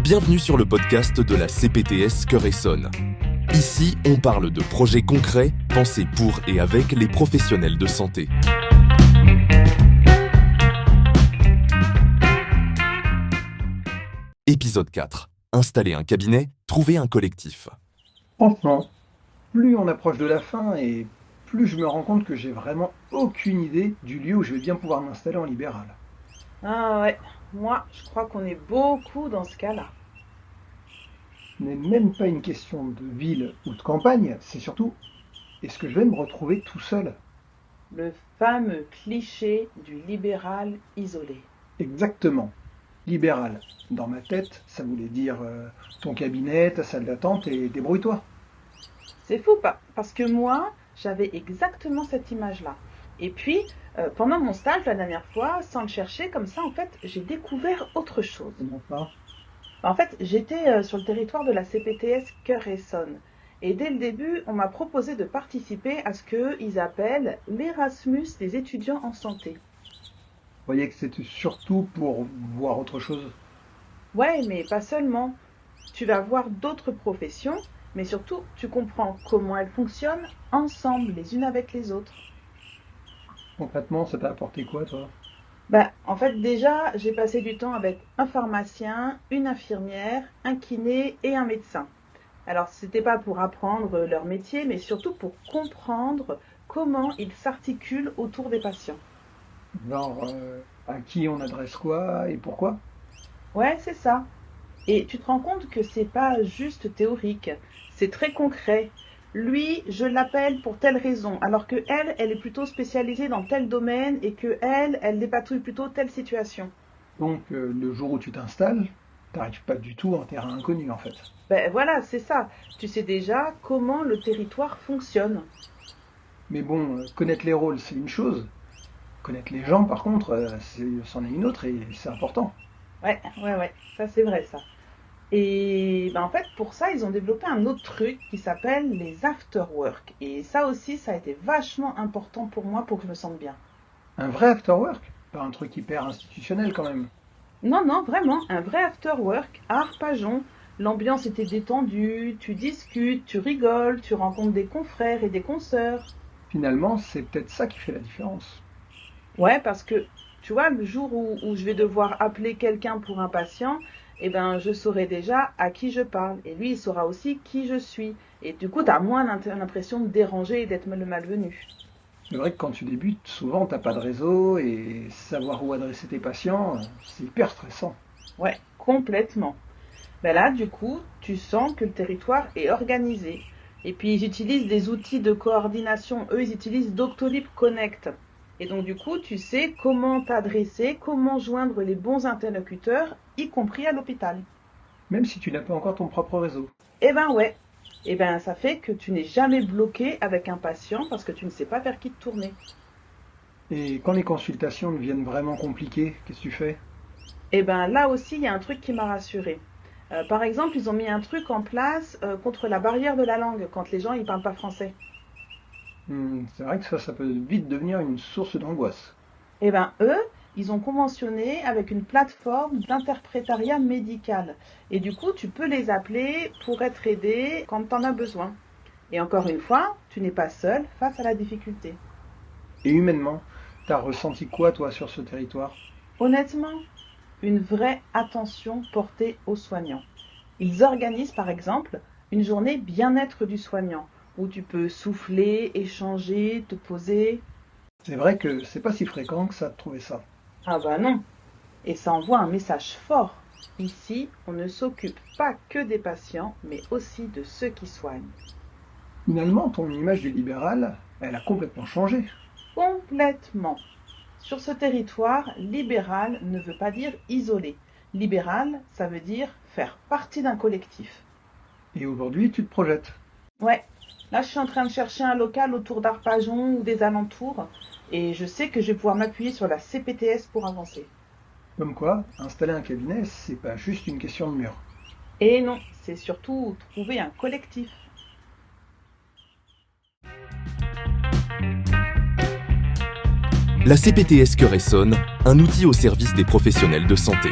Bienvenue sur le podcast de la CPTS Cœur et Sonne. Ici, on parle de projets concrets pensés pour et avec les professionnels de santé. Épisode 4. Installer un cabinet, trouver un collectif. Franchement, plus on approche de la fin et plus je me rends compte que j'ai vraiment aucune idée du lieu où je vais bien pouvoir m'installer en libéral. Ah ouais, moi je crois qu'on est beaucoup dans ce cas-là. Ce n'est même pas une question de ville ou de campagne, c'est surtout est-ce que je vais me retrouver tout seul? Le fameux cliché du libéral isolé. Exactement. Libéral. Dans ma tête, ça voulait dire ton cabinet, ta salle d'attente et débrouille-toi. C'est fou parce que moi j'avais exactement cette image-là. Et puis pendant mon stage la dernière fois, sans le chercher comme ça, en fait j'ai découvert autre chose. Comment ça? En fait j'étais sur le territoire de la CPTS Cœur et Sonne. Et dès le début, on m'a proposé de participer à ce qu'ils appellent l'Erasmus des étudiants en santé. Vous voyez que c'était surtout pour voir autre chose. Ouais, mais pas seulement. Tu vas voir d'autres professions, mais surtout, tu comprends comment elles fonctionnent ensemble, les unes avec les autres. Concrètement, ça t'a apporté quoi, toi? En fait, déjà, j'ai passé du temps avec un pharmacien, une infirmière, un kiné et un médecin. Alors, c'était pas pour apprendre leur métier, mais surtout pour comprendre comment ils s'articulent autour des patients. Genre, à qui on adresse quoi et pourquoi? Ouais, c'est ça. Et tu te rends compte que c'est pas juste théorique, c'est très concret. Lui, je l'appelle pour telle raison, alors que elle est plutôt spécialisée dans tel domaine et que elle dépatouille plutôt telle situation. Donc, le jour où tu t'installes, t'arrives pas du tout en terrain inconnu, en fait. Voilà, c'est ça. Tu sais déjà comment le territoire fonctionne. Mais bon, connaître les rôles, c'est une chose. Connaître les gens, par contre, c'en est une autre et c'est important. Ouais, ça c'est vrai ça. Et en fait, pour ça, ils ont développé un autre truc qui s'appelle les after-work. Et ça aussi, ça a été vachement important pour moi pour que je me sente bien. Un vrai after-work? Pas un truc hyper institutionnel, quand même. Non, vraiment, un vrai after-work à Arpajon. L'ambiance était détendue, tu discutes, tu rigoles, tu rencontres des confrères et des consoeurs. Finalement, c'est peut-être ça qui fait la différence. Ouais, parce que, tu vois, le jour où je vais devoir appeler quelqu'un pour un patient, je saurai déjà à qui je parle. Et lui, il saura aussi qui je suis. Et du coup, t'as moins l'impression de déranger et d'être le malvenu. C'est vrai que quand tu débutes, souvent, t'as pas de réseau et savoir où adresser tes patients, c'est hyper stressant. Ouais, complètement. Là, du coup, tu sens que le territoire est organisé. Et puis, ils utilisent des outils de coordination. Eux, ils utilisent Doctolib Connect. Et donc, du coup, tu sais comment t'adresser, comment joindre les bons interlocuteurs, y compris à l'hôpital. Même si tu n'as pas encore ton propre réseau. Ouais. Ça fait que tu n'es jamais bloqué avec un patient parce que tu ne sais pas vers qui te tourner. Et quand les consultations deviennent vraiment compliquées, qu'est-ce que tu fais? Là aussi, il y a un truc qui m'a rassurée. Par exemple, ils ont mis un truc en place contre la barrière de la langue quand les gens ne parlent pas français. C'est vrai que ça peut vite devenir une source d'angoisse. Eux, ils ont conventionné avec une plateforme d'interprétariat médical. Et du coup, tu peux les appeler pour être aidé quand tu en as besoin. Et encore une fois, tu n'es pas seul face à la difficulté. Et humainement, t'as ressenti quoi, toi, sur ce territoire? Honnêtement, une vraie attention portée aux soignants. Ils organisent par exemple une journée bien-être du soignant, où tu peux souffler, échanger, te poser. C'est vrai que c'est pas si fréquent que ça de trouver ça. Ah non. Et ça envoie un message fort. Ici, on ne s'occupe pas que des patients, mais aussi de ceux qui soignent. Finalement, ton image du libéral, elle a complètement changé. Complètement. Sur ce territoire, libéral ne veut pas dire isolé. Libéral, ça veut dire faire partie d'un collectif. Et aujourd'hui, tu te projettes. Ouais, là je suis en train de chercher un local autour d'Arpajon ou des alentours et je sais que je vais pouvoir m'appuyer sur la CPTS pour avancer. Comme quoi, installer un cabinet, c'est pas juste une question de mur. Et non, c'est surtout trouver un collectif. La CPTS Cœur et Sonne, un outil au service des professionnels de santé.